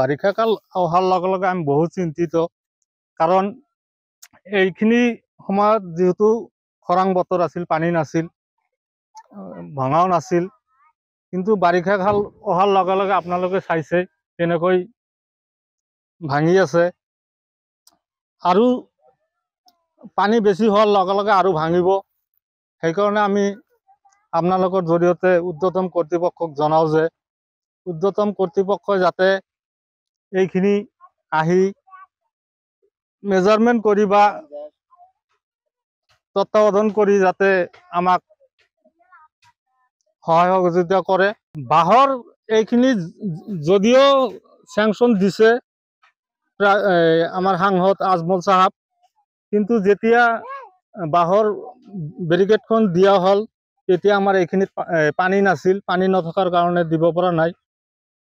বাৰিষা কাল অহাৰ লগে লগে আমি বহুত চিন্তিত, কাৰণ এইখিনি সময়ত যেহেতু খৰাং বতৰ আছিল, পানী নাছিল, ভঙাও নাছিল, কিন্তু বাৰিষা কাল অহাৰ লগে লগে আপোনালোকে চাইছে কেনেকৈ ভাঙি আছে, আৰু পানী বেছি হোৱাৰ লগে লগে আৰু ভাঙিব। সেইকাৰণে আমি আপোনালোকৰ জৰিয়তে ঊৰ্ধ্বতন কৰ্তৃপক্ষক জনাওঁ যে ঊৰ্ধ্বতন কৰ্তৃপক্ষই যাতে এইখিনি আহি মেজাৰমেণ্ট কৰি বা তত্ত্বাৱধান কৰি যাতে আমাক সহায় সহযোগিতা কৰে। বাঁহৰ এইখিনি যদিও চেংচন দিছে আমাৰ সাংসদ আজমল চাহাব, কিন্তু যেতিয়া বাঁহৰ বেৰিকেডখন দিয়া হ'ল তেতিয়া আমাৰ এইখিনিত পানী নাছিল, পানী নথকাৰ কাৰণে দিব পৰা নাই।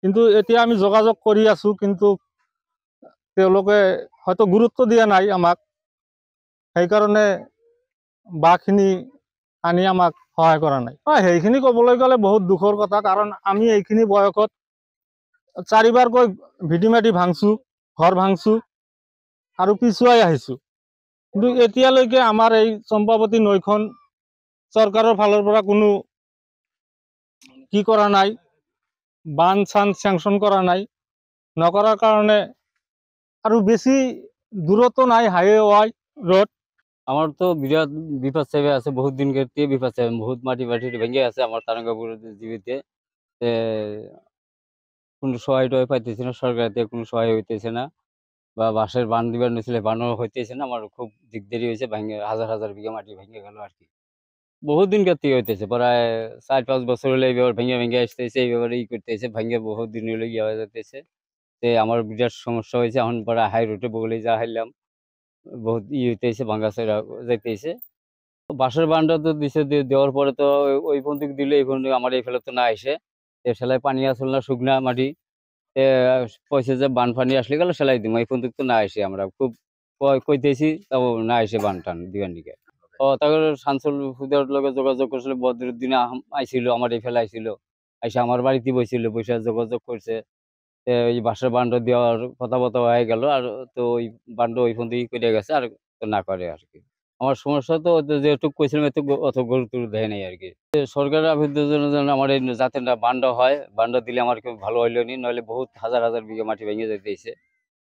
কিন্তু এতিয়া আমি যোগাযোগ কৰি আছোঁ, কিন্তু তেওঁলোকে হয়তো গুৰুত্ব দিয়া নাই আমাক, সেইকাৰণে বাঁহখিনি আনি আমাক সহায় কৰা নাই। সেইখিনি ক'বলৈ গ'লে বহুত দুখৰ কথা, কাৰণ আমি এইখিনি বয়সত 4বাৰকৈ ভিটি মাটি ভাঙছোঁ, ঘৰ ভাঙছোঁ আৰু পিছুৱাই আহিছোঁ, কিন্তু এতিয়ালৈকে আমাৰ এই চম্পাৱতী নৈখন চৰকাৰৰ ফালৰ পৰা কোনো কি কৰা নাই, বান চান চেংচন কৰা নাই। নকৰাৰ কাৰণে আৰু বেছি দূৰত্ব নাই হাইৱে ৱাই রোড। আমার তো বিরাট বিপদ চেপে আছে, বহুত দিন থেকে বিপদ চেপে, বহুত মাটি ভেঙে আছে আমার তারঙ্গাপুর জীবিতে। কোনো সহায় টয় পাইতেছে না, সরকার থেকে কোনো সহায় হইতেছে না, বা বাঁশের বান দিবার নিয়েছিল, বানও হইতেছে না। আমার খুব দিকদারি হয়েছে, ভেঙে হাজার হাজার বিঘা মাটি ভেঙে গেল আর কি। বহুত দিন থেকে হইতেছে, প্রায় 4-5 বছর হলে এইবার ভেঙে ভেঙে আসতেছে, এইভাবে করতেছে, ভেঙে বহুত দিন হলে ইয়ে হয়ে যেতেছে। আমার বিরাট সমস্যা হয়েছে, এখন পরে হাই রোডে বগলে যা হাইলাম, বহুত হইতেছে, ভাঙ্গাচোরা যাইতেছে। বাঁশের বানটা তো দিছে, দেওয়ার পরে তো ওই পর্যন্ত দিলে এই পর্যন্ত আমার এই ফেলে তো না আসে, সেলাই পানি আসল না, শুকনা মাটি পয়সা যে বান পানি আসলে গেল সেলাই দিব, এই পর্যন্ত তো না আসে। আমরা খুব কইতেছি, তাও না আসে বান টান দিবার দিকে। তারপরে শামসুল হুদার লগে যোগাযোগ করছিল, বদরুদ্দিন আইছিল, আমার এই ফেলে আইছিল, আইসে আমার বাড়িতে বসছিল, বসে যোগাযোগ করছে। ওই বাঁশের বান্ড দেওয়ার কথাবার্তা হয়ে গেল, আর তো ওই বান্ড ওই পর্যন্ত করে গেছে, আর তো না করে আর কি। আমার সমস্যা তো যেটুকু কইছিলাম এত অত গুরুত্ব দেয় নাই আর কি। সরকারের আবেদন আমার এই যাতে বান্ড হয়, বান্ড দিলে আমার খুব ভালো হইলো নি, নইলে বহুত হাজার হাজার বিঘা মাটি ভেঙে যেতেছে।